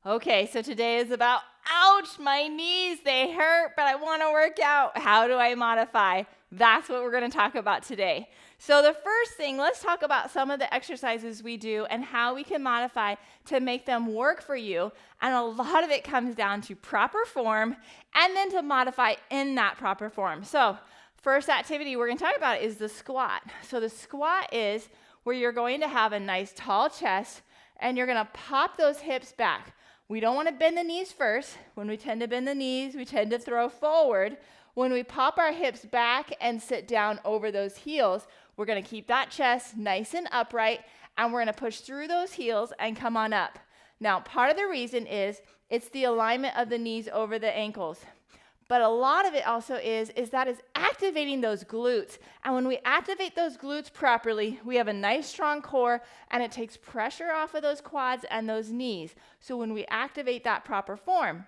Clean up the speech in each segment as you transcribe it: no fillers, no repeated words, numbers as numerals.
Okay, so today is about, ouch, my knees, they hurt, but I want to work out. How do I modify? That's what we're going to talk about today. So the first thing, let's talk about some of the exercises we do and how we can modify to make them work for you. And a lot of it comes down to proper form and then to modify in that proper form. So first activity we're going to talk about is the squat. So the squat is where you're going to have a nice tall chest and you're going to pop those hips back. We don't want to bend the knees first. When we tend to bend the knees, we tend to throw forward. When we pop our hips back and sit down over those heels, we're going to keep that chest nice and upright, and we're going to push through those heels and come on up. Now, part of the reason is it's the alignment of the knees over the ankles. But a lot of it also is that is activating those glutes. And when we activate those glutes properly, we have a nice strong core and it takes pressure off of those quads and those knees. So when we activate that proper form.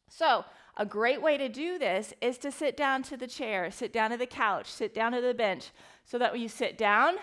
So a great way to do this is to sit down to the chair, sit down to the couch, sit down to the bench, so that when you sit down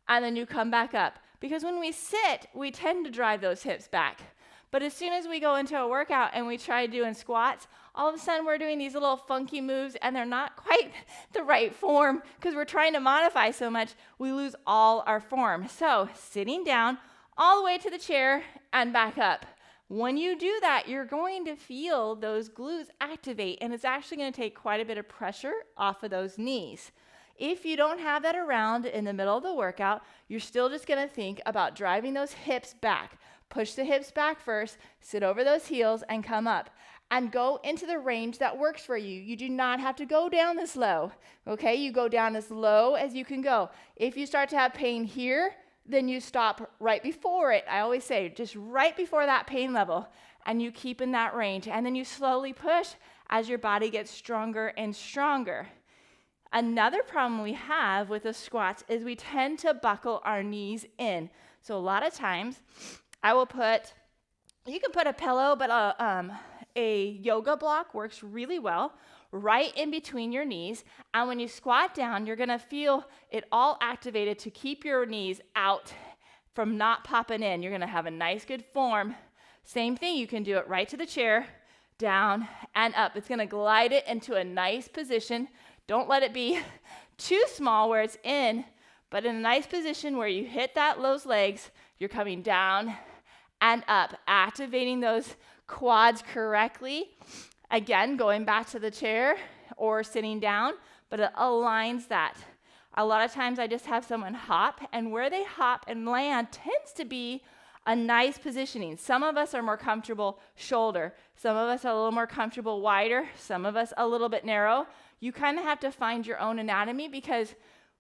and then you come back up. Because when we sit, we tend to drive those hips back. But as soon as we go into a workout and we try doing squats, all of a sudden we're doing these little funky moves and they're not quite the right form because we're trying to modify so much, we lose all our form. So sitting down all the way to the chair and back up. When you do that, you're going to feel those glutes activate, and it's actually going to take quite a bit of pressure off of those knees. If you don't have that around in the middle of the workout, you're still just going to think about driving those hips back. Push the hips back first, sit over those heels, and come up. And go into the range that works for you. You do not have to go down this low, okay? You go down as low as you can go. If you start to have pain here, then you stop right before it. I always say, just right before that pain level, and you keep in that range. And then you slowly push as your body gets stronger and stronger. Another problem we have with the squats is we tend to buckle our knees in. So a lot of times, you can put a pillow, but a yoga block works really well right in between your knees. And when you squat down, you're going to feel it all activated to keep your knees out from not popping in. You're going to have a nice, good form. Same thing, you can do it right to the chair, down and up. It's going to glide it into a nice position. Don't let it be too small where it's in, but in a nice position where you hit those legs, you're coming down and up, activating those quads correctly. Again, going back to the chair or sitting down, but it aligns that. A lot of times I just have someone hop, and where they hop and land tends to be a nice positioning. Some of us are more comfortable shoulder. Some of us are a little more comfortable wider. Some of us a little bit narrow. You kind of have to find your own anatomy because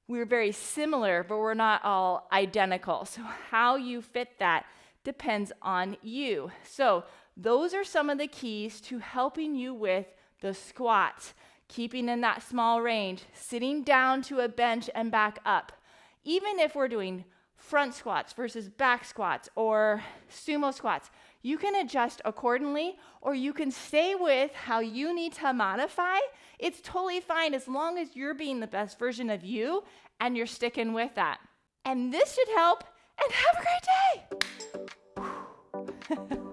we're very similar, but we're not all identical. So how you fit that depends on you. So those are some of the keys to helping you with the squats, keeping in that small range, sitting down to a bench and back up. Even if we're doing front squats versus back squats or sumo squats, you can adjust accordingly, or you can stay with how you need to modify. It's totally fine as long as you're being the best version of you and you're sticking with that. And this should help, and have a great day.